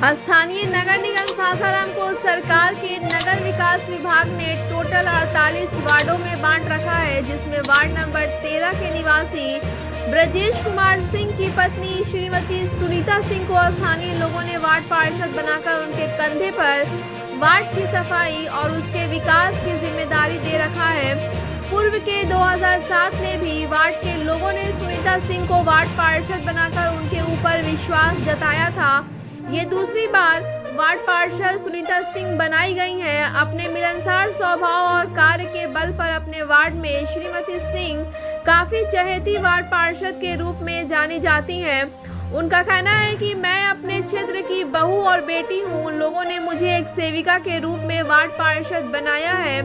स्थानीय नगर निगम सासाराम को सरकार के नगर विकास विभाग ने टोटल 48 वार्डों में बांट रखा है, जिसमें वार्ड नंबर 13 के निवासी ब्रजेश कुमार सिंह की पत्नी श्रीमती सुनीता सिंह को स्थानीय लोगों ने वार्ड पार्षद बनाकर उनके कंधे पर वार्ड की सफाई और उसके विकास की जिम्मेदारी दे रखा है। पूर्व के 2007 में भी वार्ड के लोगों ने सुनीता सिंह को वार्ड पार्षद बनाकर उनके ऊपर विश्वास जताया था। ये दूसरी बार वार्ड पार्षद सुनीता सिंह बनाई गई हैं। अपने मिलनसार स्वभाव और कार्य के बल पर अपने वार्ड में श्रीमती सिंह काफी चहेती वार्ड पार्षद के रूप में जानी जाती हैं। उनका कहना है कि मैं अपने क्षेत्र की बहू और बेटी हूँ। लोगों ने मुझे एक सेविका के रूप में वार्ड पार्षद बनाया है।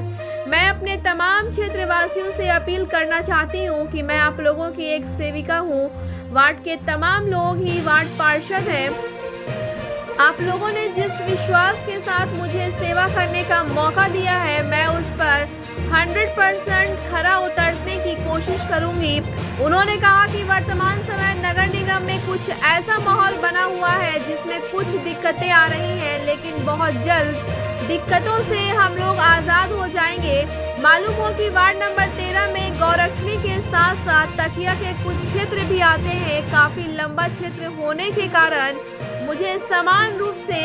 मैं अपने तमाम क्षेत्रवासियों से अपील करना चाहती हूँ कि मैं आप लोगों की एक सेविका हूँ। वार्ड के तमाम लोग ही वार्ड पार्षद हैं। आप लोगों ने जिस विश्वास के साथ मुझे सेवा करने का मौका दिया है, मैं उस पर 100% खरा उतरने की कोशिश करूंगी। उन्होंने कहा कि वर्तमान समय नगर निगम में कुछ ऐसा माहौल बना हुआ है जिसमें कुछ दिक्कतें आ रही हैं, लेकिन बहुत जल्द दिक्कतों से हम लोग आज़ाद हो जाएंगे। मालूम हो कि वार्ड नंबर 13 में गौरक्षणी के साथ साथ तकिया के कुछ क्षेत्र भी आते हैं। काफ़ी लंबा क्षेत्र होने के कारण मुझे समान रूप से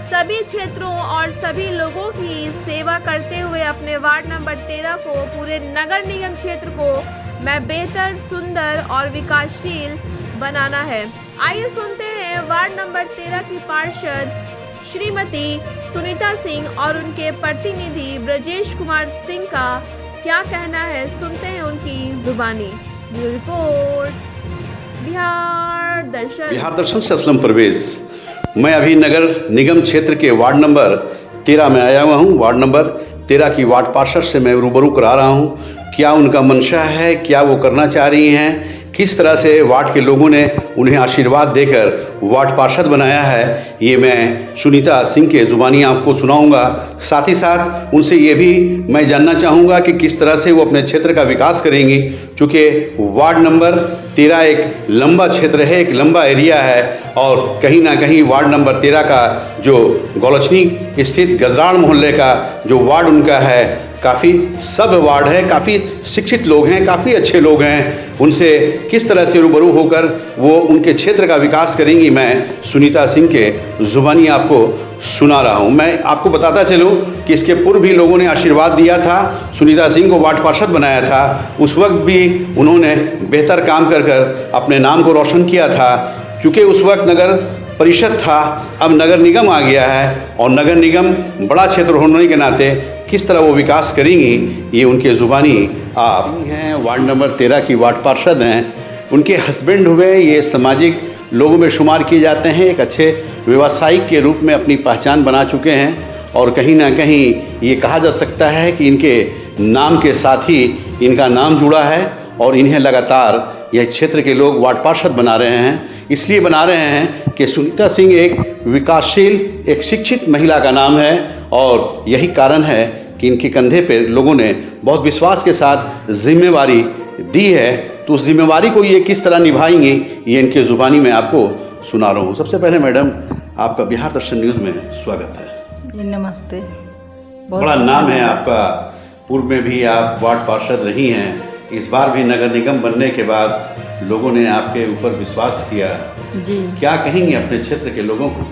सभी क्षेत्रों और सभी लोगों की सेवा करते हुए अपने वार्ड नंबर 13 को, पूरे नगर निगम क्षेत्र को मैं बेहतर, सुंदर और विकासशील बनाना है। आइए सुनते हैं वार्ड नंबर 13 की पार्षद श्रीमती सुनीता सिंह और उनके प्रतिनिधि ब्रजेश कुमार सिंह का क्या कहना है। सुनते हैं उनकी जुबानी। रिपोर्ट बिहार दर्शन से असलम परवेज। मैं अभी नगर निगम क्षेत्र के वार्ड नंबर 13 में आया हुआ हूँ। वार्ड नंबर 13 की वार्ड पार्षद से मैं रूबरू करा रहा हूँ। क्या उनका मंशा है, क्या वो करना चाह रही हैं, किस तरह से वार्ड के लोगों ने उन्हें आशीर्वाद देकर वार्ड पार्षद बनाया है, ये मैं सुनीता सिंह के ज़ुबानी आपको सुनाऊंगा। साथ ही साथ उनसे ये भी मैं जानना चाहूँगा कि किस तरह से वो अपने क्षेत्र का विकास करेंगी, क्योंकि वार्ड नंबर 13 एक लंबा क्षेत्र है, एक लंबा एरिया है और कहीं ना कहीं वार्ड नंबर 13 का जो गौलछनी स्थित गजराड़ मोहल्ले का जो वार्ड उनका है, काफ़ी सब वार्ड है, काफ़ी शिक्षित लोग हैं, काफ़ी अच्छे लोग हैं। उनसे किस तरह से रूबरू होकर वो उनके क्षेत्र का विकास करेंगी, मैं सुनीता सिंह के ज़ुबानी आपको सुना रहा हूँ। मैं आपको बताता चलूँ कि इसके पूर्व भी लोगों ने आशीर्वाद दिया था, सुनीता सिंह को वार्ड पार्षद बनाया था। उस वक्त भी उन्होंने बेहतर काम कर कर अपने नाम को रोशन किया था, क्योंकि उस वक्त नगर परिषद था, अब नगर निगम आ गया है और नगर निगम बड़ा क्षेत्र होने के नाते किस तरह वो विकास करेंगी, ये उनके ज़ुबानी आप हैं। वार्ड नंबर 13 की वार्ड पार्षद हैं। उनके हस्बैंड हुए, ये सामाजिक लोगों में शुमार किए जाते हैं, एक अच्छे व्यवसायिक के रूप में अपनी पहचान बना चुके हैं और कहीं ना कहीं ये कहा जा सकता है कि इनके नाम के साथ ही इनका नाम जुड़ा है और इन्हें लगातार यह क्षेत्र के लोग वार्ड पार्षद बना रहे हैं। इसलिए बना रहे हैं कि सुनीता सिंह एक विकासशील, एक शिक्षित महिला का नाम है और यही कारण है कि इनके कंधे पर लोगों ने बहुत विश्वास के साथ जिम्मेवारी दी है। तो उस जिम्मेवारी को ये किस तरह निभाएंगी, ये इनके ज़ुबानी में आपको सुना रहा हूँ। सबसे पहले मैडम, आपका बिहार दर्शन न्यूज़ में स्वागत है। नमस्ते। बड़ा नाम है आपका, पूर्व में भी आप वार्ड पार्षद रही हैं, इस बार भी नगर निगम बनने के बाद लोगों ने आपके ऊपर विश्वास किया जी। क्या कहेंगे अपने क्षेत्र के लोगों को?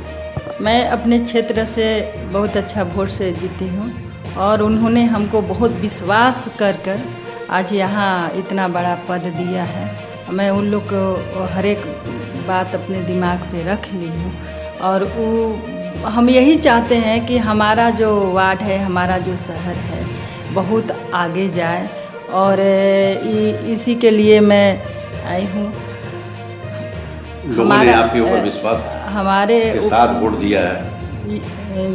मैं अपने क्षेत्र से बहुत अच्छा वोट से जीती हूँ और उन्होंने हमको बहुत विश्वास कर आज यहाँ इतना बड़ा पद दिया है। मैं उन लोग को हर एक बात अपने दिमाग पे रख ली हूँ और हम यही चाहते हैं कि हमारा जो वार्ड है, हमारा जो शहर है, बहुत आगे जाए और इसी के लिए मैं आई हूँ। लोगों ने आपके ऊपर विश्वास हमारे के साथ वोट दिया है।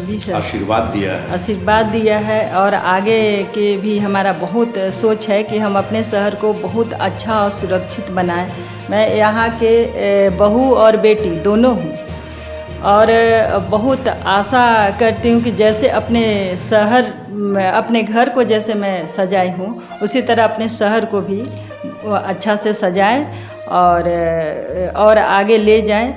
जी सर, आशीर्वाद दिया है और आगे के भी हमारा बहुत सोच है कि हम अपने शहर को बहुत अच्छा और सुरक्षित बनाएं। मैं यहाँ के बहू और बेटी दोनों हूँ और बहुत आशा करती हूँ कि जैसे अपने शहर, अपने घर को जैसे मैं सजाई हूँ, उसी तरह अपने शहर को भी अच्छा से सजाएं और आगे ले जाएं।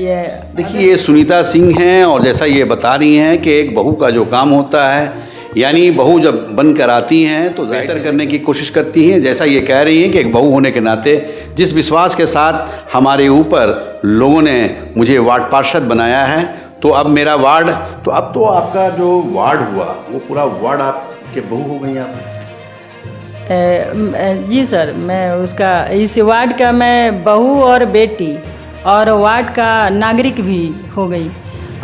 ये देखिए, ये सुनीता सिंह हैं और जैसा ये बता रही हैं कि एक बहू का जो काम होता है, यानी बहू जब बन कर आती हैं तो बेहतर करने की कोशिश करती हैं। जैसा ये कह रही हैं कि एक बहू होने के नाते जिस विश्वास के साथ हमारे ऊपर लोगों ने मुझे वार्ड पार्षद बनाया है, तो अब मेरा वार्ड, तो अब तो आपका जो वार्ड हुआ वो पूरा वार्ड आपके बहू हो गई आप? जी सर, मैं उसका इस वार्ड का मैं बहू और बेटी और वार्ड का नागरिक भी हो गई।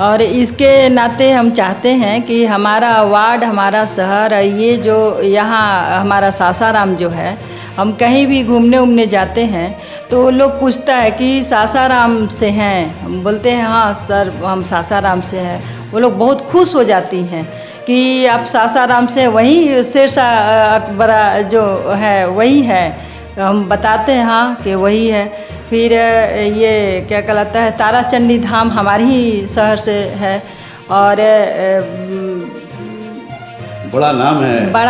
और इसके नाते हम चाहते हैं कि हमारा वार्ड, हमारा शहर, ये जो यहाँ हमारा सासाराम जो है, हम कहीं भी घूमने उमने जाते हैं तो लोग पूछता है कि सासाराम से हैं। हम बोलते हैं हाँ सर हम सासाराम से हैं। वो लोग बहुत खुश हो जाती हैं कि आप सासाराम से, वहीं शेरशाह अकबरा जो है वही है। हम बताते हैं हाँ कि वही है। फिर ये क्या कहलाता है, तारा चंडी धाम हमारे ही शहर से है और बड़ा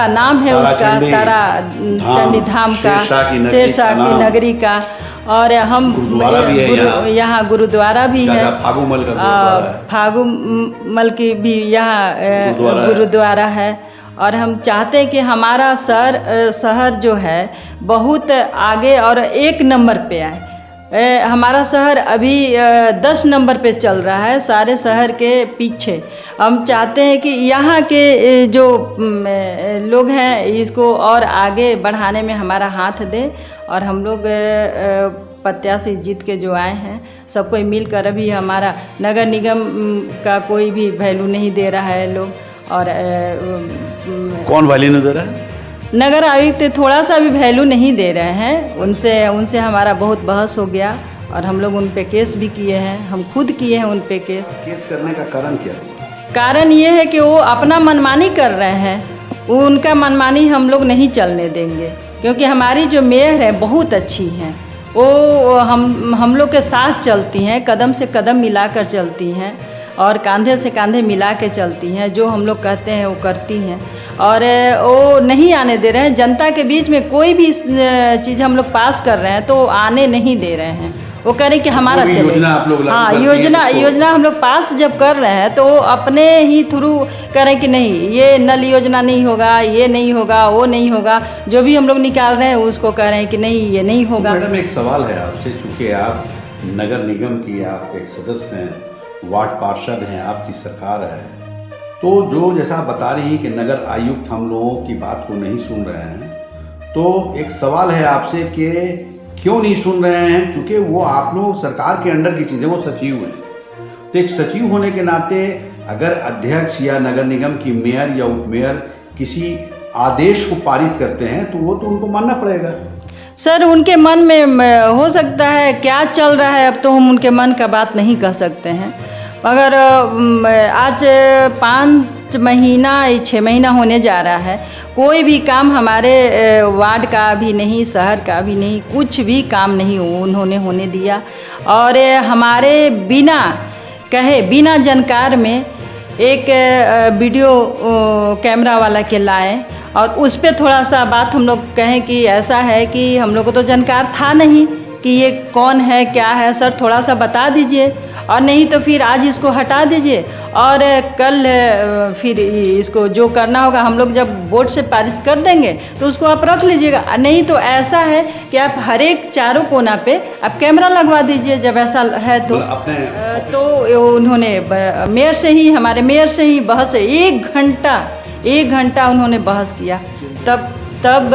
नाम है उसका, तारा चंडी धाम का, शेरशाह की नगरी का। और हम यहाँ गुरुद्वारा भी है, फागुमल की भी यहाँ गुरुद्वारा है। और हम चाहते हैं कि हमारा शहर जो है बहुत आगे और 1 नंबर पे आए। हमारा शहर अभी 10 नंबर पे चल रहा है सारे शहर के पीछे। हम चाहते हैं कि यहाँ के जो लोग हैं इसको और आगे बढ़ाने में हमारा हाथ दें। और हम लोग प्रत्याशी जीत के जो आए हैं सबको मिलकर, अभी हमारा नगर निगम का कोई भी वैल्यू नहीं दे रहा है लोग। और कौन वैल्यू नहीं दे रहा है? नगर आयुक्त थोड़ा सा भी वैल्यू नहीं दे रहे हैं। उनसे हमारा बहुत बहस हो गया और हम लोग उन पे केस भी किए हैं। हम खुद किए हैं उन पे केस करने का कारण क्या हुआ? कारण ये है कि वो अपना मनमानी कर रहे हैं। उनका मनमानी हम लोग नहीं चलने देंगे, क्योंकि हमारी जो मेयर है बहुत अच्छी हैं। वो हम लोग के साथ चलती हैं, कदम से कदम मिलाकर चलती हैं और कंधे से कंधे मिला के चलती हैं। जो हम लोग कहते हैं वो करती हैं और वो नहीं आने दे रहे हैं। जनता के बीच में कोई भी चीज़ हम लोग पास कर रहे हैं तो आने नहीं दे रहे हैं। वो कह रहे हैं कि हमारा चले। हाँ, योजना हम लोग पास जब कर रहे हैं तो अपने ही थ्रू कह रहे हैं कि नहीं ये नल योजना नहीं होगा, ये नहीं होगा, वो नहीं होगा। जो भी हम लोग निकाल रहे हैं उसको कह रहे हैं कि नहीं ये नहीं होगा। मैडम, एक सवाल है आपसे, चूँकि आप नगर निगम की आप एक सदस्य हैं, वार्ड पार्षद हैं, आपकी सरकार है, तो जो जैसा बता रही हैं कि नगर आयुक्त हम लोगों की बात को नहीं सुन रहे हैं, तो एक सवाल है आपसे कि क्यों नहीं सुन रहे हैं? चूँकि वो आप लोग सरकार के अंडर की चीज़ें, वो सचिव हैं, तो एक सचिव होने के नाते अगर अध्यक्ष या नगर निगम की मेयर या उप मेयर किसी आदेश को पारित करते हैं तो वो तो उनको मानना पड़ेगा। सर, उनके मन में हो सकता है क्या चल रहा है, अब तो हम उनके मन का बात नहीं कह सकते हैं। मगर आज 5 महीना 6 महीना होने जा रहा है, कोई भी काम हमारे वार्ड का भी नहीं, शहर का भी नहीं, कुछ भी काम नहीं उन्होंने होने दिया। और हमारे बिना कहे, बिना जानकार में एक वीडियो कैमरा वाला के लाए और उस पर थोड़ा सा बात हम लोग कहें कि ऐसा है कि हम लोग को तो जानकार था नहीं कि ये कौन है क्या है। सर थोड़ा सा बता दीजिए, और नहीं तो फिर आज इसको हटा दीजिए और कल फिर इसको जो करना होगा हम लोग जब बोर्ड से पारित कर देंगे तो उसको आप रख लीजिएगा। नहीं तो ऐसा है कि आप हर एक चारों कोना पे आप कैमरा लगवा दीजिए जब ऐसा है तो उन्होंने मेयर से ही, हमारे मेयर से ही बहस, 1 घंटा उन्होंने बहस किया। तब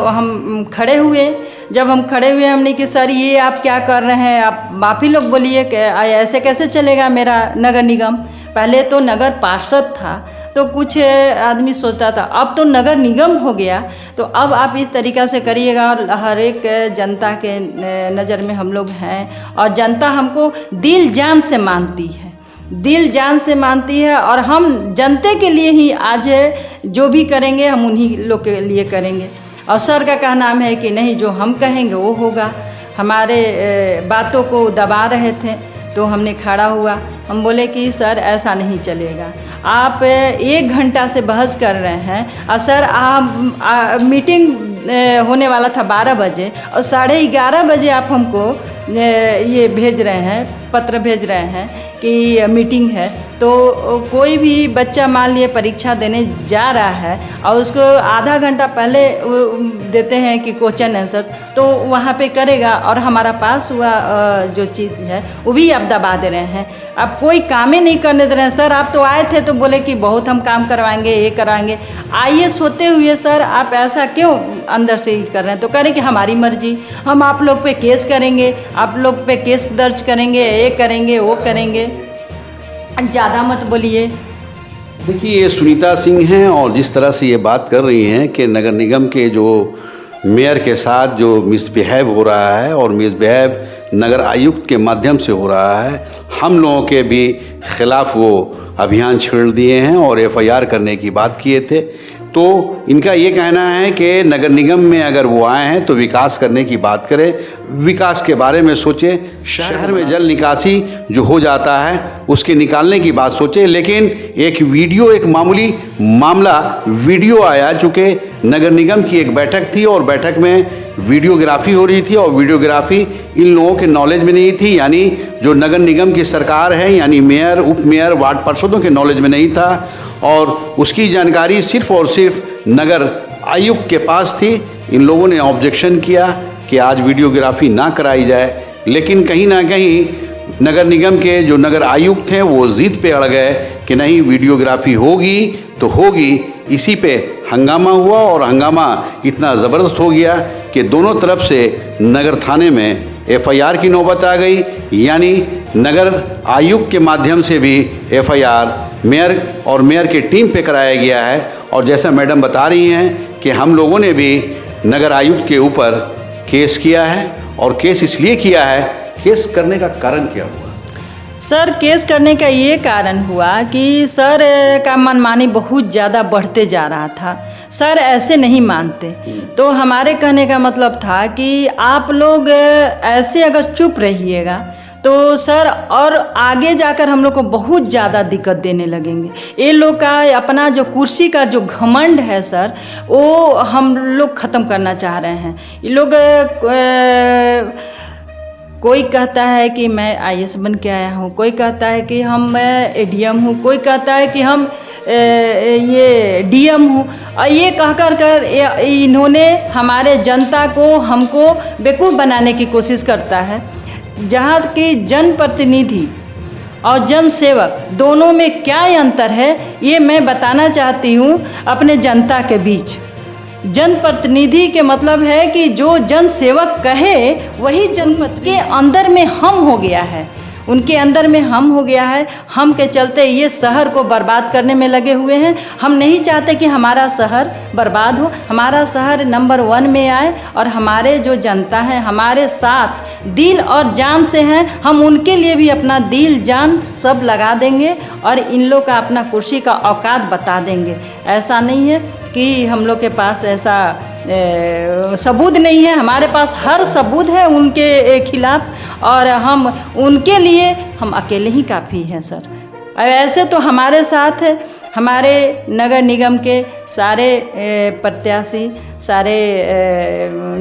हम खड़े हुए। जब हम खड़े हुए हमने कि सर ये आप क्या कर रहे हैं, आप ही लोग बोलिए कि ऐसे कैसे चलेगा मेरा नगर निगम। पहले तो नगर पार्षद था तो कुछ आदमी सोचता था, अब तो नगर निगम हो गया तो अब आप इस तरीक़ा से करिएगा। और हर एक जनता के नज़र में हम लोग हैं और जनता हमको दिल जान से मानती है, दिल जान से मानती है। और हम जनता के लिए ही आज जो भी करेंगे हम उन्हीं लोग के लिए करेंगे। और सर का कहना है कि नहीं जो हम कहेंगे वो होगा। हमारे बातों को दबा रहे थे तो हमने खड़ा हुआ। हम बोले कि सर ऐसा नहीं चलेगा, आप 1 घंटा से बहस कर रहे हैं और सर आप मीटिंग होने वाला था 12 बजे और 11:30 बजे आप हमको ये भेज रहे हैं पत्र भेज रहे हैं कि मीटिंग है, तो कोई भी बच्चा मान लिए परीक्षा देने जा रहा है और उसको आधा घंटा पहले देते हैं कि क्वेश्चन आंसर, तो वहाँ पे करेगा और हमारा पास हुआ जो चीज़ है वो भी आप दबा दे रहे हैं। अब कोई काम ही नहीं करने दे रहे हैं। सर आप तो आए थे तो बोले कि बहुत हम काम करवाएंगे, ये करवाएंगे। IAS होते हुए सर आप ऐसा क्यों अंदर से ही कर रहे हैं? तो कह रहे कि हमारी मर्जी, हम आप लोग पे केस करेंगे, आप लोग पे केस दर्ज करेंगे, ये करेंगे वो करेंगे। ज़्यादा मत बोलिए। देखिए ये सुनीता सिंह हैं और जिस तरह से ये बात कर रही हैं कि नगर निगम के जो मेयर के साथ जो मिसबिहेव हो रहा है और मिसबिहेव नगर आयुक्त के माध्यम से हो रहा है, हम लोगों के भी खिलाफ वो अभियान छेड़ दिए हैं और FIR करने की बात किए थे। तो इनका ये कहना है कि नगर निगम में अगर वो आए हैं तो विकास करने की बात करें, विकास के बारे में सोचे, शहर में जल निकासी जो हो जाता है उसके निकालने की बात सोचे। लेकिन एक वीडियो, एक मामूली मामला वीडियो आया, चूँकि नगर निगम की एक बैठक थी और बैठक में वीडियोग्राफी हो रही थी और वीडियोग्राफी इन लोगों के नॉलेज में नहीं थी, यानी जो नगर निगम की सरकार है यानी मेयर, उप मेयर, वार्ड पार्षदों के नॉलेज में नहीं था और उसकी जानकारी सिर्फ और सिर्फ नगर आयुक्त के पास थी। इन लोगों ने ऑब्जेक्शन किया कि आज वीडियोग्राफी ना कराई जाए, लेकिन कहीं ना कहीं नगर निगम के जो नगर आयुक्त हैं वो ज़िद पे अड़ गए कि नहीं वीडियोग्राफी होगी तो होगी। इसी पे हंगामा हुआ और हंगामा इतना ज़बरदस्त हो गया कि दोनों तरफ से नगर थाने में FIR की नौबत आ गई, यानी नगर आयुक्त के माध्यम से भी FIR मेयर और मेयर की टीम पे कराया गया है। और जैसा मैडम बता रही हैं कि हम लोगों ने भी नगर आयुक्त के ऊपर केस किया है और केस इसलिए किया है, केस करने का कारण क्या हुआ? सर केस करने का ये कारण हुआ कि सर का मनमानी बहुत ज़्यादा बढ़ते जा रहा था। सर ऐसे नहीं मानते, तो हमारे कहने का मतलब था कि आप लोग ऐसे अगर चुप रहिएगा तो सर और आगे जाकर हम लोग को बहुत ज़्यादा दिक्कत देने लगेंगे। ये लोग का अपना जो कुर्सी का जो घमंड है सर, वो हम लोग ख़त्म करना चाह रहे हैं। ये लोग कोई कहता है कि मैं IAS बन के आया हूँ, कोई कहता है कि हम ADM हूँ, कोई कहता है कि हम ये DM हूँ। और ये कहकर इन्होंने हमारे जनता को, हमको बेवकूफ़ बनाने की कोशिश करता है। जहाँ की जनप्रतिनिधि और जन सेवक दोनों में क्या अंतर है ये मैं बताना चाहती हूँ अपने जनता के बीच। जनप्रतिनिधि के मतलब है कि जो जन सेवक कहे वही जनप्रतिनिधि के अंदर में हम हो गया है, उनके अंदर में हम हो गया है। हम के चलते ये शहर को बर्बाद करने में लगे हुए हैं। हम नहीं चाहते कि हमारा शहर बर्बाद हो, हमारा शहर नंबर 1 में आए और हमारे जो जनता है हमारे साथ दिल और जान से हैं। हम उनके लिए भी अपना दिल जान सब लगा देंगे और इन लोग का अपना कुर्सी का औकात बता देंगे। ऐसा नहीं है कि हम लोग के पास ऐसा सबूत नहीं है, हमारे पास हर सबूत है उनके खिलाफ और हम उनके लिए हम अकेले ही काफ़ी हैं सर। और ऐसे तो हमारे साथ हमारे नगर निगम के सारे प्रत्याशी, सारे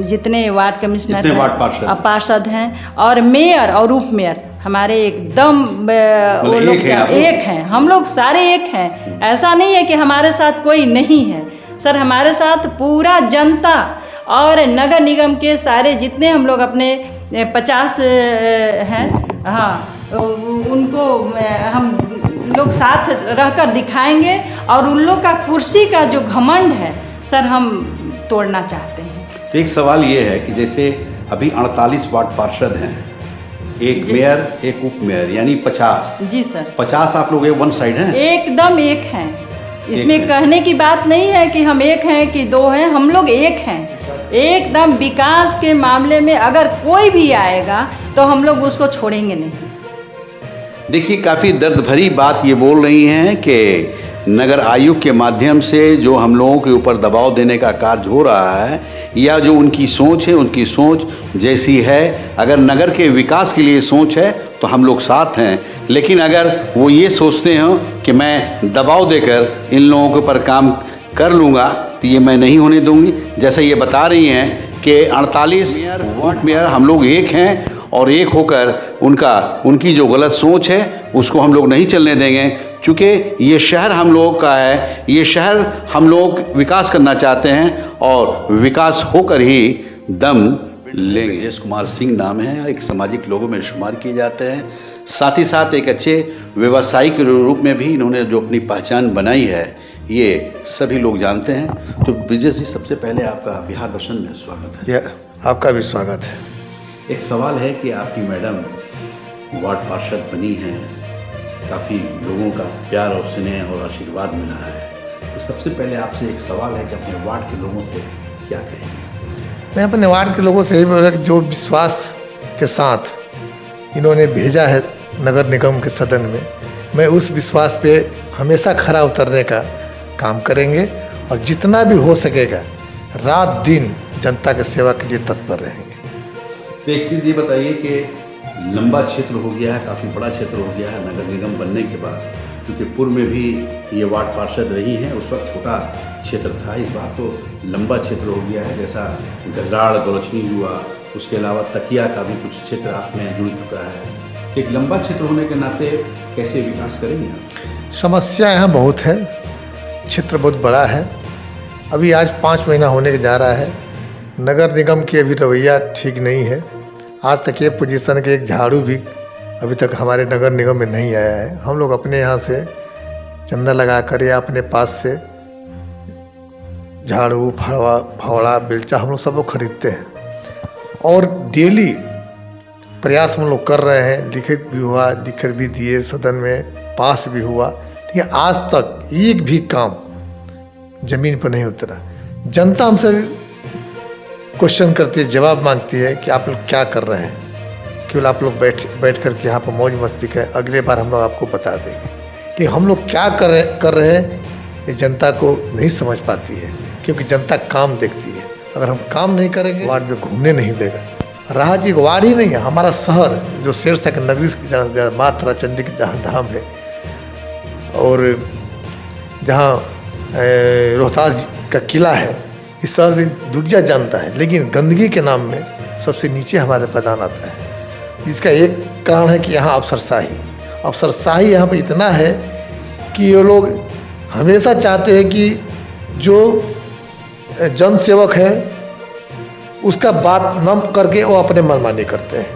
जितने वार्ड कमिश्नर हैं, पार्षद हैं और मेयर और उप मेयर हमारे एकदम वो लोग एक हैं। हम लोग सारे एक हैं। ऐसा नहीं है कि हमारे साथ कोई नहीं है सर, हमारे साथ पूरा जनता और नगर निगम के सारे जितने हम लोग अपने 50 हैं, हाँ उनको हम लोग साथ रहकर दिखाएंगे और उन लोग का कुर्सी का जो घमंड है सर हम तोड़ना चाहते हैं। तो एक सवाल ये है कि जैसे अभी 48 वार्ड पार्षद हैं, एक मेयर एक उप मेयर यानी 50। जी सर। 50 आप लोग वन साइड हैं? एकदम एक हैं। इसमें कहने की बात नहीं है कि हम एक हैं कि दो हैं, हम लोग एक हैं। एकदम विकास के मामले में अगर कोई भी आएगा तो हम लोग उसको छोड़ेंगे नहीं। देखिए काफ़ी दर्द भरी बात ये बोल रही हैं कि नगर आयुक्त के माध्यम से जो हम लोगों के ऊपर दबाव देने का कार्य हो रहा है या जो उनकी सोच है, उनकी सोच जैसी है, अगर नगर के विकास के लिए सोच है तो हम लोग साथ हैं। लेकिन अगर वो ये सोचते हो कि मैं दबाव देकर इन लोगों के ऊपर काम कर लूँगा तो ये मैं नहीं होने दूँगी। जैसा ये बता रही हैं कि 48 वार्ड मेयर हम लोग एक हैं और एक होकर उनकी जो गलत सोच है उसको हम लोग नहीं चलने देंगे। चूँकि ये शहर हम लोग का है, ये शहर हम लोग विकास करना चाहते हैं और विकास होकर ही दम लेंगे। ब्रजेश कुमार सिंह नाम है, एक सामाजिक लोगों में शुमार किए जाते हैं। साथ ही साथ एक अच्छे व्यवसायी के रूप में भी इन्होंने जो अपनी पहचान बनाई है ये सभी लोग जानते हैं। तो ब्रजेश जी, सबसे पहले आपका बिहार दर्शन में स्वागत है। आपका भी स्वागत है। एक सवाल है कि आपकी मैडम वार्ड पार्षद बनी हैं, काफ़ी लोगों का प्यार और स्नेह और आशीर्वाद मिला है। तो सबसे पहले आपसे एक सवाल है कि अपने वार्ड के लोगों से क्या कहेंगे? मैं अपने वार्ड के लोगों से यही बोला कि जो विश्वास के साथ इन्होंने भेजा है नगर निगम के सदन में, मैं उस विश्वास पे हमेशा खरा उतरने का काम करेंगे और जितना भी हो सकेगा रात दिन जनता की सेवा के लिए तत्पर रहेंगे। तो एक चीज़ ये बताइए कि लंबा क्षेत्र हो गया है, काफ़ी बड़ा क्षेत्र हो गया है नगर निगम बनने के बाद, क्योंकि पूर्व में भी ये वार्ड पार्षद रही हैं, उस वक्त छोटा क्षेत्र था, इस बार तो लंबा क्षेत्र हो गया है। जैसा गजराड़ गौलछनी हुआ, उसके अलावा तकिया का भी कुछ क्षेत्र आप में जुड़ चुका है। एक लंबा क्षेत्र होने के नाते कैसे विकास करेंगे आप? समस्या यहाँ बहुत है, क्षेत्र बहुत बड़ा है। अभी आज 5 महीना होने के जा रहा है, नगर निगम की अभी रवैया ठीक नहीं है। आज तक ये पोजीशन के एक झाड़ू भी अभी तक हमारे नगर निगम में नहीं आया है। हम लोग अपने यहाँ से चंदा लगा कर या अपने पास से झाड़ू फावड़ा बेलचा हम लोग सब लोग खरीदते हैं और डेली प्रयास हम लोग कर रहे हैं। लिखित भी हुआ, लिखकर भी दिए, सदन में पास भी हुआ, ठीक है। आज तक एक भी काम जमीन पर नहीं उतरा। जनता हमसे क्वेश्चन करती है, जवाब मांगती है कि आप लोग क्या कर रहे हैं, केवल आप लोग बैठ कर के यहाँ पर मौज मस्ती करें, अगले बार हम लोग आपको बता देंगे। कि हम लोग क्या कर रहे हैं ये जनता को नहीं समझ पाती है, क्योंकि जनता काम देखती है। अगर हम काम नहीं करेंगे वार्ड में घूमने नहीं देगा। रहा जी वार्ड ही नहीं है, हमारा शहर जो शेरशाह की नगरी जहाँ माँ ताराचंडी की जहाँ धाम है और जहाँ रोहतास का किला है, इस शहर से दुनिया जानता है, लेकिन गंदगी के नाम में सबसे नीचे हमारे प्रधान आता है। इसका एक कारण है कि यहाँ अफसरशाही यहाँ पर इतना है कि ये लोग हमेशा चाहते हैं कि जो जन सेवक है उसका बात न करके वो अपने मनमानी करते हैं।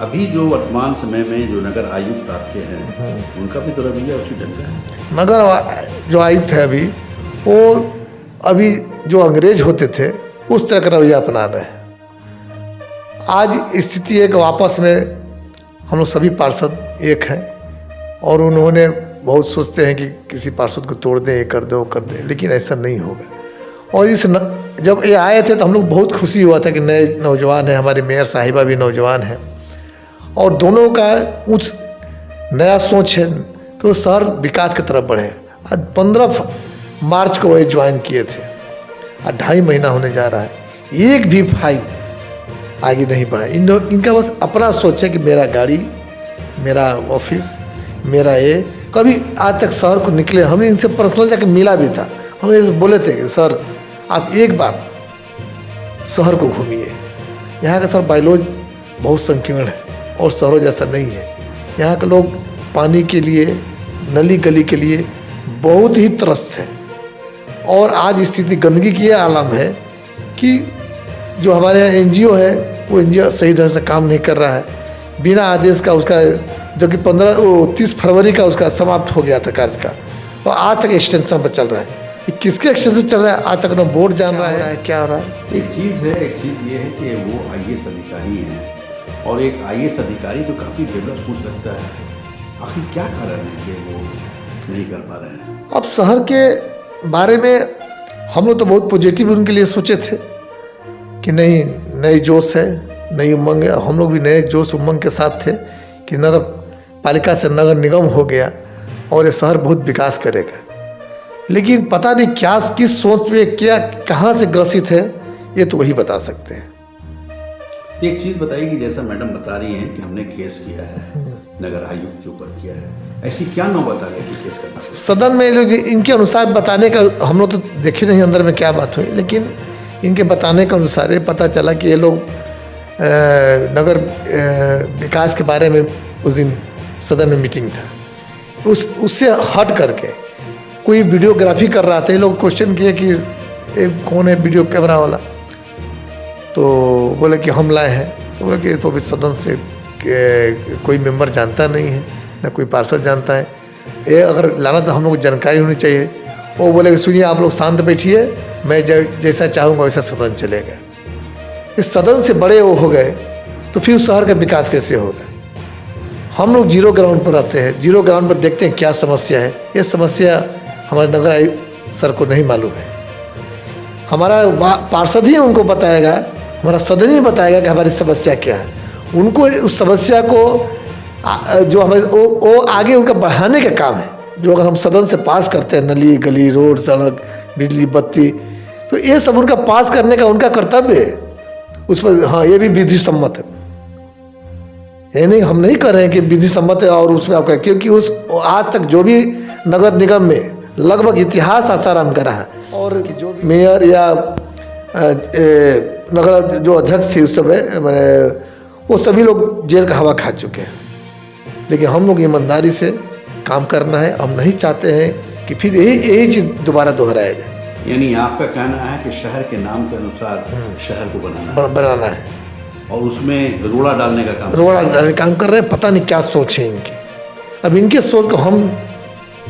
अभी जो वर्तमान समय में जो नगर आयुक्त आपके हैं उनका भी तो रवैया उसी ढंग का है। नगर जो आयुक्त है वो अभी जो अंग्रेज होते थे उस तरह का रवैया अपना रहे हैं। आज स्थिति एक वापस में हम लोग सभी पार्षद एक हैं और उन्होंने बहुत सोचते हैं कि किसी पार्षद को तोड़ दें, ये कर दो कर दें, लेकिन ऐसा नहीं होगा। और जब ये आए थे तो हम लोग बहुत खुशी हुआ था कि नए नौजवान हैं, हमारे मेयर साहिबा भी नौजवान हैं और दोनों का कुछ नया सोच है, तो शहर विकास की तरफ बढ़े। आज 15 मार्च को वही ज्वाइन किए थे, आज 2.5 महीना होने जा रहा है, एक भी फाइल आगे नहीं बढ़ा। इनका बस अपना सोच है कि मेरा गाड़ी, मेरा ऑफिस, मेरा ये। कभी आज तक शहर को निकले, हमने इनसे पर्सनल जाकर मिला भी था, हमने बोले थे कि सर आप एक बार शहर को घूमिए, यहाँ का सर बायोलॉज बहुत संकीर्ण है और शहरों जैसा नहीं है। यहाँ के लोग पानी के लिए, नली गली के लिए बहुत ही त्रस्त है और आज स्थिति गंदगी की आलम है कि जो हमारे यहाँ NGO है वो NGO सही तरह से काम नहीं कर रहा है। बिना आदेश का उसका जो कि 30 फरवरी का उसका समाप्त हो गया था कार्यकाल, और आज तक एक्सटेंशन पर चल रहा है। ये किसके एक्सटेंशन चल रहा है आज तक ना बोर्ड जान रहा है क्या हो रहा है। एक चीज़ ये है कि वो IAS अधिकारी हैं और एक IAS अधिकारी तो काफ़ी डेवलप सोच रखता है, आखिर क्या कारण है कि वो नहीं कर पा रहे हैं? अब शहर के बारे में हम लोग तो बहुत पॉजिटिव उनके लिए सोचे थे कि नहीं, नई जोश है, नई उमंग है। हम लोग भी नए जोश उमंग के साथ थे कि नगर पालिका से नगर निगम हो गया और ये शहर बहुत विकास करेगा। लेकिन पता नहीं क्या किस सोच पे क्या कहाँ से ग्रसित है, ये तो वही बता सकते हैं। एक चीज़ बताइए कि जैसा मैडम बता रही हैं कि हमने केस किया है, नगर आयुक्त के ऊपर किया है, ऐसी क्या नौबत आ गई कि केस करना? सदन में इनके अनुसार बताने का, हम लोग तो देखे नहीं अंदर में क्या बात हुई, लेकिन इनके बताने के अनुसार ये पता चला कि ये लोग नगर विकास के बारे में उस दिन सदन में मीटिंग था, उससे हट करके कोई वीडियोग्राफी कर रहा था। ये लोग क्वेश्चन किए कि ये कौन है वीडियो कैमरा वाला, तो बोले कि हम लाए हैं। तो बोले कि तो भी सदन से कोई मेंबर जानता नहीं है, ना कोई पार्षद जानता है, ये अगर लाना तो हम लोग को जानकारी होनी चाहिए। वो बोले कि सुनिए आप लोग शांत बैठिए, मैं जैसा चाहूँगा वैसा सदन चलेगा। इस सदन से बड़े वो हो गए तो फिर उस शहर का विकास कैसे होगा। हम लोग जीरो ग्राउंड पर रहते हैं, जीरो ग्राउंड पर देखते हैं क्या समस्या है। ये समस्या हमारे नगर आयुक्त सर को नहीं मालूम है, हमारा पार्षद ही उनको बताएगा, हमारा सदन ही बताएगा कि हमारी समस्या क्या है। उनको उस समस्या को जो हमें वो आगे उनका बढ़ाने का काम है। जो अगर हम सदन से पास करते हैं, नली गली रोड सड़क बिजली बत्ती, तो ये सब उनका पास करने का उनका कर्तव्य है। उस पर हाँ ये भी विधि सम्मत है, ये नहीं हम नहीं कर रहे हैं कि विधि सम्मत है और उसमें आप करें, क्योंकि उस आज तक जो भी नगर निगम में लगभग इतिहास आसाराम का रहा, और जो मेयर या नगर जो अध्यक्ष थी उस समय मैंने वो सभी लोग जेल का हवा खा चुके हैं। लेकिन हम लोग ईमानदारी से काम करना है, हम नहीं चाहते हैं कि फिर यही चीज़ दोबारा दोहराया जाए। यानी आपका कहना है कि शहर के नाम के अनुसार शहर को बनाना है और उसमें रोड़ा डालने का काम कर रहे हैं। पता नहीं क्या सोच है इनकी, अब इनके सोच को हम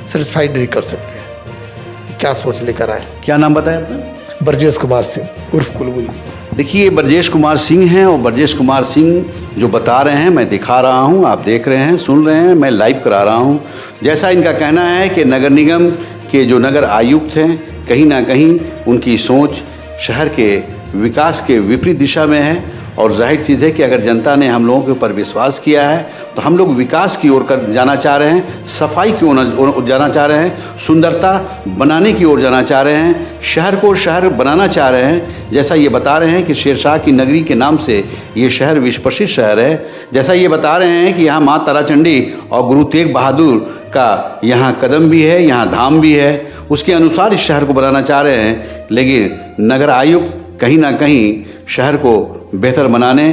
सेटिस्फाइड नहीं कर सकते, क्या सोच लेकर आए। क्या नाम बताया आपने? ब्रजेश कुमार सिंह उर्फ कुलबुल। देखिए ब्रजेश कुमार सिंह हैं और ब्रजेश कुमार सिंह जो बता रहे हैं मैं दिखा रहा हूं, आप देख रहे हैं, सुन रहे हैं, मैं लाइव करा रहा हूं। जैसा इनका कहना है कि नगर निगम के जो नगर आयुक्त हैं कहीं ना कहीं उनकी सोच शहर के विकास के विपरीत दिशा में है, और जाहिर चीज़ है कि अगर जनता ने हम लोगों के ऊपर विश्वास किया है तो हम लोग विकास की ओर जाना चाह रहे हैं, सफाई की ओर जाना चाह रहे हैं, सुंदरता बनाने की ओर जाना चाह रहे हैं, शहर को शहर बनाना चाह रहे हैं। जैसा ये बता रहे हैं कि शेरशाह की नगरी के नाम से ये शहर विश्व प्रसिद्ध शहर है, जैसा ये बता रहे हैं कि यहाँ माँ ताराचंडी और गुरु तेग बहादुर का यहाँ कदम भी है, यहाँ धाम भी है, उसके अनुसार इस शहर को बनाना चाह रहे हैं। लेकिन नगर आयुक्त कहीं ना कहीं शहर को बेहतर बनाने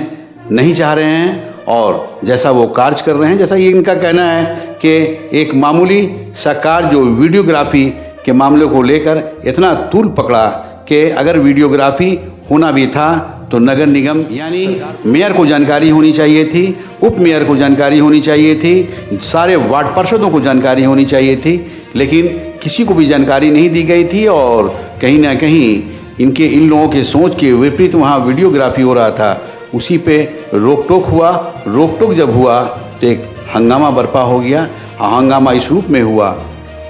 नहीं चाह रहे हैं, और जैसा वो कार्य कर रहे हैं, जैसा ये इनका कहना है कि एक मामूली सा कार्य जो वीडियोग्राफी के मामले को लेकर इतना तूल पकड़ा कि अगर वीडियोग्राफी होना भी था तो नगर निगम यानी मेयर को जानकारी होनी चाहिए थी, उप मेयर को जानकारी होनी चाहिए थी, सारे वार्ड पार्षदों को जानकारी होनी चाहिए थी, लेकिन किसी को भी जानकारी नहीं दी गई थी। और कहीं ना कहीं इन लोगों के सोच के विपरीत वहाँ वीडियोग्राफी हो रहा था, उसी पे रोक टोक हुआ। रोक टोक जब हुआ तो एक हंगामा बर्पा हो गया। हंगामा इस रूप में हुआ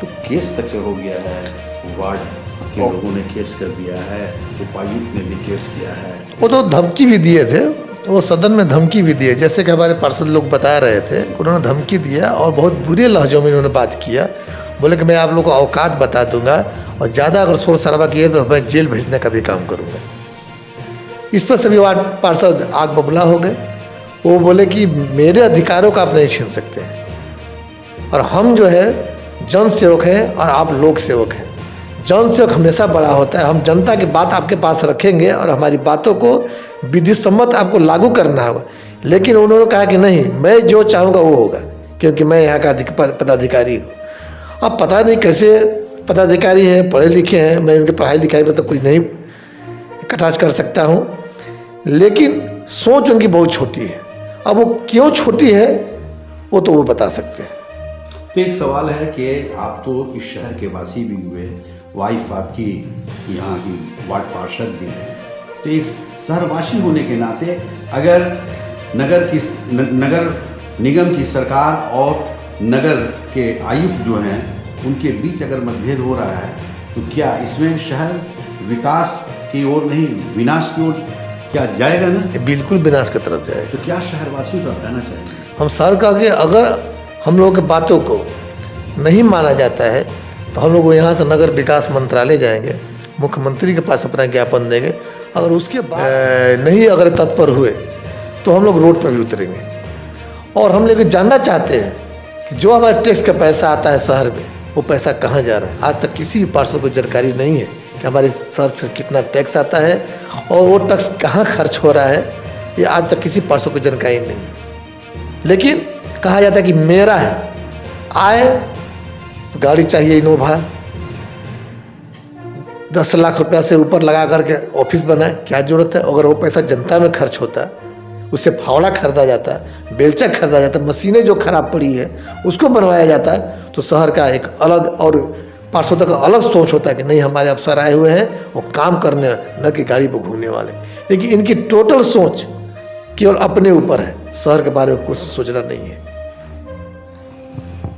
तो केस तक से हो गया है, वार्ड के लोगों ने केस कर दिया है, उपायुक्त ने भी केस किया है। वो तो धमकी भी दिए थे, वो सदन में धमकी भी दिए, जैसे कि हमारे पार्षद लोग बता रहे थे, उन्होंने धमकी दिया और बहुत बुरे लहजों में उन्होंने बात किया। बोले कि मैं आप लोगों को औकात बता दूंगा और ज़्यादा अगर शोर शराबा किए तो मैं जेल भेजने का भी काम करूंगा। इस पर सभी वार्ड पार्षद आग बबूला हो गए। वो बोले कि मेरे अधिकारों का आप नहीं छीन सकते, और हम जो है जन सेवक हैं और आप लोक सेवक हैं। जन सेवक हमेशा बड़ा होता है, हम जनता की बात आपके पास रखेंगे और हमारी बातों को विधि सम्मत आपको लागू करना होगा। लेकिन उन्होंने कहा कि नहीं, मैं जो चाहूँगा वो होगा, क्योंकि मैं यहाँ का पदाधिकारी हूँ। अब पता नहीं कैसे पदाधिकारी हैं, पढ़े लिखे हैं, मैं उनकी पढ़ाई लिखाई पर तो कुछ नहीं कटाक्ष कर सकता हूँ, लेकिन सोच उनकी बहुत छोटी है। अब वो क्यों छोटी है वो तो वो बता सकते हैं। तो एक सवाल है कि आप तो इस शहर के वासी भी हुए, वाइफ आपकी यहाँ की वार्ड पार्षद भी है, तो एक शहरवासी होने के नाते अगर नगर निगम की सरकार और नगर के आयुक्त जो हैं उनके बीच अगर मतभेद हो रहा है तो क्या इसमें शहर विकास की ओर नहीं विनाश की ओर क्या जाएगा ना? बिल्कुल विनाश की तरफ जाएगा। तो क्या शहरवासियों को कहना चाहेंगे? हम सर का कि अगर हम लोगों की बातों को नहीं माना जाता है तो हम लोग यहाँ से नगर विकास मंत्रालय जाएंगे, मुख्यमंत्री के पास अपना ज्ञापन देंगे। अगर उसके बाद नहीं अगर तत्पर हुए तो हम लोग रोड पर भी उतरेंगे। और हम लोग जानना चाहते हैं कि जो हमारे टैक्स का पैसा आता है शहर में वो पैसा कहाँ जा रहा है। आज तक किसी भी पार्षद को जानकारी नहीं है कि हमारे शहर से कितना टैक्स आता है और वो टैक्स कहाँ खर्च हो रहा है। ये आज तक किसी पार्षद को जानकारी नहीं। लेकिन कहा जाता है कि मेरा है, आए तो गाड़ी चाहिए इनोवा, 10 लाख रुपया से ऊपर लगा करके ऑफिस बनाए, क्या जरूरत है? अगर वो पैसा जनता में खर्च होता, उससे फावड़ा खरीदा जाता, बेलचा खरीदा जाता, मशीनें जो खराब पड़ी है उसको बनवाया जाता, तो शहर का एक अलग और पार्षदों का अलग सोच होता है कि नहीं हमारे अफसर आए हुए हैं वो काम करने, न कि गाड़ी पर घूमने वाले। लेकिन इनकी टोटल सोच केवल अपने ऊपर है, शहर के बारे में कुछ सोचना नहीं है।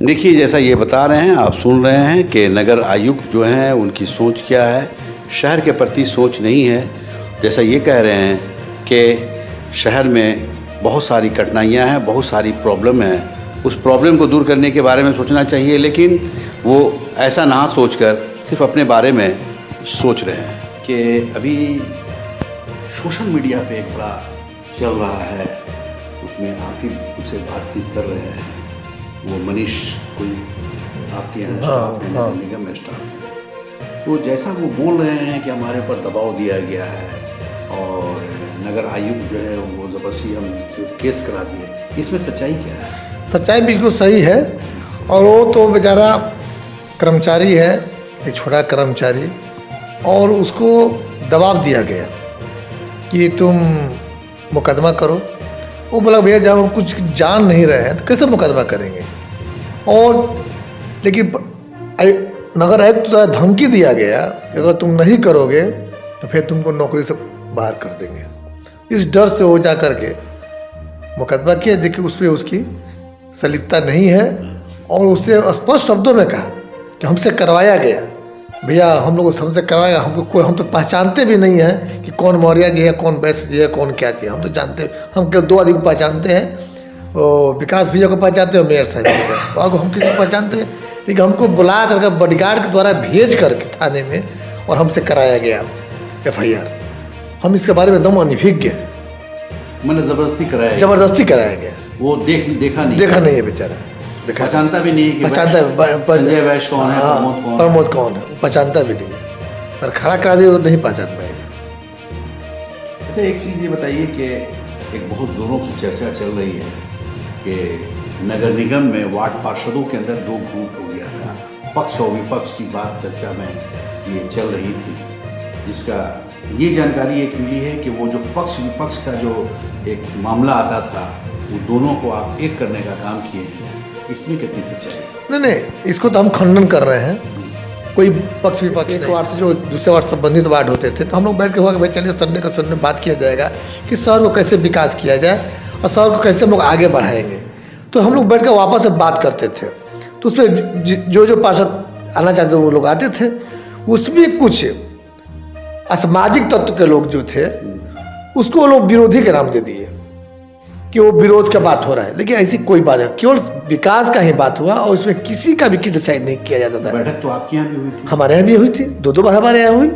देखिए, जैसा ये बता रहे हैं, आप सुन रहे हैं कि नगर आयुक्त जो हैं उनकी सोच क्या है, शहर के प्रति सोच नहीं है। जैसा ये कह रहे हैं कि शहर में बहुत सारी कठिनाइयाँ हैं, बहुत सारी प्रॉब्लम है, उस प्रॉब्लम को दूर करने के बारे में सोचना चाहिए, लेकिन वो ऐसा ना सोचकर सिर्फ अपने बारे में सोच रहे हैं। कि अभी सोशल मीडिया पे एक बड़ा चल रहा है, उसमें आप ही उससे बातचीत कर रहे हैं, वो मनीष कोई आपके यहाँ निगम में स्टाफ है, तो जैसा वो बोल रहे हैं कि हमारे ऊपर दबाव दिया गया है और नगर आयुक्त जो है वो ज़बरदस्ती हम केस करा दिए, इसमें सच्चाई क्या है? सच्चाई बिल्कुल सही है। और वो तो बेचारा कर्मचारी है, एक छोटा कर्मचारी, और उसको दबाव दिया गया कि तुम मुकदमा करो। वो बोला भैया जब हम कुछ जान नहीं रहे हैं तो कैसे मुकदमा करेंगे। और लेकिन नगर आयुक्त द्वारा धमकी दिया गया कि अगर तुम नहीं करोगे तो फिर तुमको नौकरी से बाहर कर देंगे। इस डर से वो जा कर के मुकदमा किया। देखिए उस पर उसकी संलिप्तता नहीं है और उसने स्पष्ट शब्दों में कहा कि हमसे करवाया गया। भैया हम लोग हमसे करवाया, हमको कोई, हम तो पहचानते भी नहीं हैं कि कौन मौर्य जी है, कौन वैश्य जी है, कौन क्या जी है, हम तो जानते, हम केवल 2 आदमी को पहचानते हैं, वो विकास भैया को पहचानते हैं, मेयर साहब को, हम किसी को पहचानते हैं। लेकिन हमको बुला करके बॉडीगार्ड के द्वारा भेज करके थाने में और हमसे कराया गया FIR। हम इसके बारे में एकदम अनभिज्ञ, मैंने ज़बरदस्ती कराया गया। वो देखा नहीं है बेचारा, पहचानता भी नहीं, पहचानता है संजय वैश्य कौन है, प्रमोद कौन है, पहचानता भी नहीं है, और खड़ा करा दिया तो नहीं पहचान पाएगा। अच्छा, एक चीज़ ये बताइए कि एक बहुत ज़ोरों की चर्चा चल रही है कि नगर निगम में वार्ड पार्षदों के अंदर 2 ग्रुप हो गया था, पक्ष और विपक्ष की बात चर्चा में ये चल रही थी, जिसका ये जानकारी एक मिली है कि वो जो पक्ष विपक्ष का जो एक मामला आता था वो दोनों को आप एक करने का काम किए हैं, इसमें कितनी सच्चाई है? नहीं, इसको तो हम खंडन कर रहे हैं। कोई पक्ष विपक्ष एक वार्ड से जो दूसरे वार्ड संबंधित वार्ड होते थे तो हम लोग बैठ के हुआ कि भाई चलिए संडे का संडे बात किया जाएगा कि शहर को कैसे विकास किया जाए और शहर को कैसे हम लोग आगे बढ़ाएंगे। तो हम लोग बैठ कर वापस से बात करते थे, तो उसमें जो पार्षद आना चाहते वो लोग आते थे। उसमें कुछ असामाजिक तत्व के लोग जो थे उसको वो लोग विरोधी के नाम दे दिए कि वो विरोध का बात हो रहा है, लेकिन ऐसी कोई बात नहीं, केवल विकास का ही बात हुआ और इसमें किसी का भी क्रिटिसाइड नहीं किया जाता था। बैठक तो आपके यहाँ भी हुई थी? हमारे यहाँ भी हुई थी, 2 बार हमारे यहाँ हुई।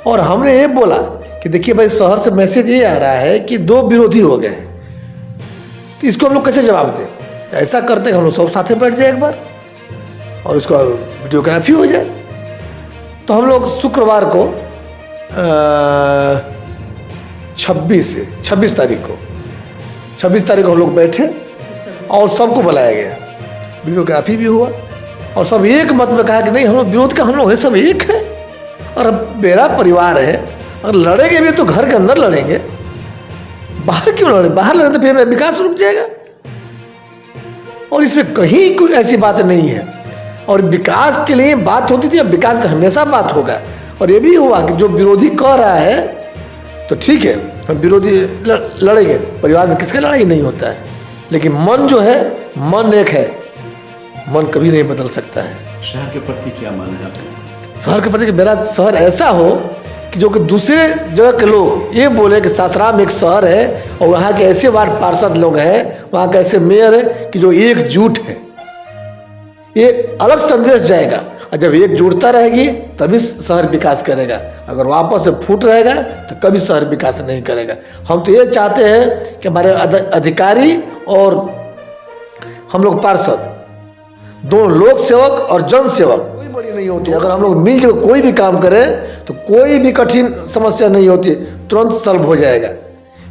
और हमने ये बोला कि देखिए भाई शहर से मैसेज ये आ रहा है कि 2 विरोधी हो गए, तो इसको हम लोग कैसे जवाब दें? ऐसा करते हैं हम लोग सब साथ में बैठ जाए एक बार और उसका वीडियोग्राफी हो जाए। तो हम लोग शुक्रवार को 26 तारीख को हम लोग बैठे और सबको बुलाया गया, वीडियोग्राफी भी हुआ और सब एक मत में कहा कि नहीं हम लोग विरोध का, हम लोग है सब एक है और अब मेरा परिवार है और लड़ेंगे भी तो घर के अंदर लड़ेंगे, बाहर क्यों लड़े? बाहर लड़े तो फिर विकास रुक जाएगा। और इसमें कहीं कोई ऐसी बात नहीं है और विकास के लिए बात होती थी, अब विकास का हमेशा बात होगा। और ये भी हुआ कि जो विरोधी कह रहा है तो ठीक है, हम विरोधी लड़ेंगे, परिवार में किसका लड़ाई नहीं होता है, लेकिन मन जो है, मन एक है, मन कभी नहीं बदल सकता है। शहर के प्रति क्या मन है आपका? शहर के प्रति कि मेरा शहर ऐसा हो कि जो कि दूसरे जगह के लोग ये बोले कि सासाराम एक शहर है और वहाँ के ऐसे वार्ड पार्षद लोग हैं, वहाँ के ऐसे मेयर है कि जो एकजुट है, ये अलग संदेश जाएगा। और जब एकजुटता रहेगी तभी शहर विकास करेगा, अगर वापस से फूट रहेगा तो कभी शहर विकास नहीं करेगा। हम तो ये चाहते हैं कि हमारे अधिकारी और हम लोग पार्षद दोनों लोक सेवक और जन सेवक कोई बड़ी नहीं होती। अगर हम लोग मिलकर कोई भी काम करें तो कोई भी कठिन समस्या नहीं होती, तुरंत सॉल्व हो जाएगा।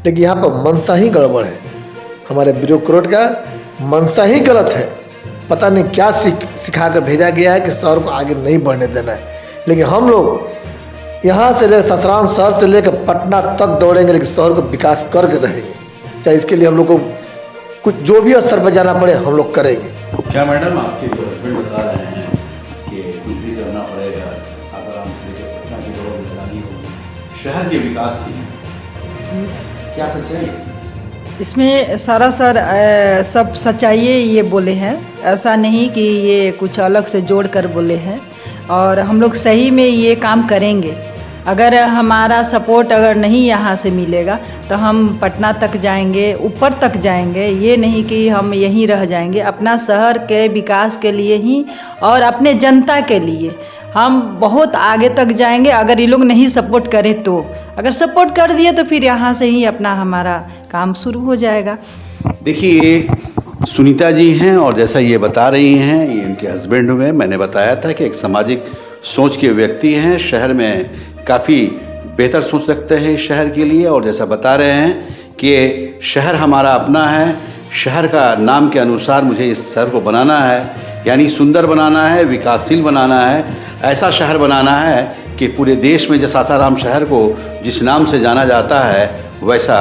लेकिन यहाँ पर मनसा ही गड़बड़ है। हमारे ब्यूरोक्रेट का मनसा ही गलत है। पता नहीं क्या सिखा कर भेजा गया है कि शहर को आगे नहीं बढ़ने देना है। लेकिन हम लोग यहाँ से ले ससराम शहर से लेकर पटना तक दौड़ेंगे, लेकिन शहर को विकास करके रहेंगे। चाहे इसके लिए हम लोग को कुछ जो भी स्तर पर जाना पड़े हम लोग करेंगे। क्या मैडम आपके जो हस्बैंड बता रहे हैं कि कुछ भी करना पड़ेगा, सासाराम से लेकर पटना की दौड़ लगानी होगी शहर के विकास की, क्या सच्चाई है? इसमें सरासर सब सच्चाई ये बोले हैं, ऐसा नहीं कि ये कुछ अलग से जोड़ कर बोले हैं। और हम लोग सही में ये काम करेंगे। अगर हमारा सपोर्ट अगर नहीं यहाँ से मिलेगा तो हम पटना तक जाएंगे, ऊपर तक जाएंगे। ये नहीं कि हम यहीं रह जाएंगे। अपना शहर के विकास के लिए ही और अपने जनता के लिए हम बहुत आगे तक जाएंगे। अगर ये लोग नहीं सपोर्ट करें तो, अगर सपोर्ट कर दिए तो फिर यहाँ से ही अपना हमारा काम शुरू हो जाएगा। देखिए सुनीता जी हैं और जैसा ये बता रही हैं, ये इनके हस्बैंड हुए। मैंने बताया था कि एक सामाजिक सोच के व्यक्ति हैं, शहर में काफ़ी बेहतर सोच रखते हैं इस शहर के लिए। और जैसा बता रहे हैं कि शहर हमारा अपना है, शहर का नाम के अनुसार मुझे इस शहर को बनाना है, यानी सुंदर बनाना है, विकासशील बनाना है, ऐसा शहर बनाना है कि पूरे देश में जो सासाराम शहर को जिस नाम से जाना जाता है वैसा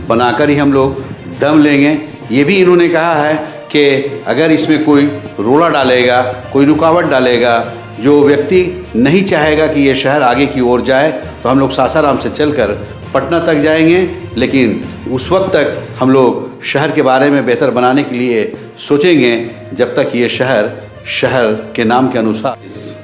बनाकर ही हम लोग दम लेंगे। ये भी इन्होंने कहा है कि अगर इसमें कोई रोड़ा डालेगा, कोई रुकावट डालेगा, जो व्यक्ति नहीं चाहेगा कि ये शहर आगे की ओर जाए, तो हम लोग सासाराम से चलकर पटना तक जाएंगे। लेकिन उस वक्त तक हम लोग शहर के बारे में बेहतर बनाने के लिए सोचेंगे, जब तक ये शहर के नाम के अनुसार इस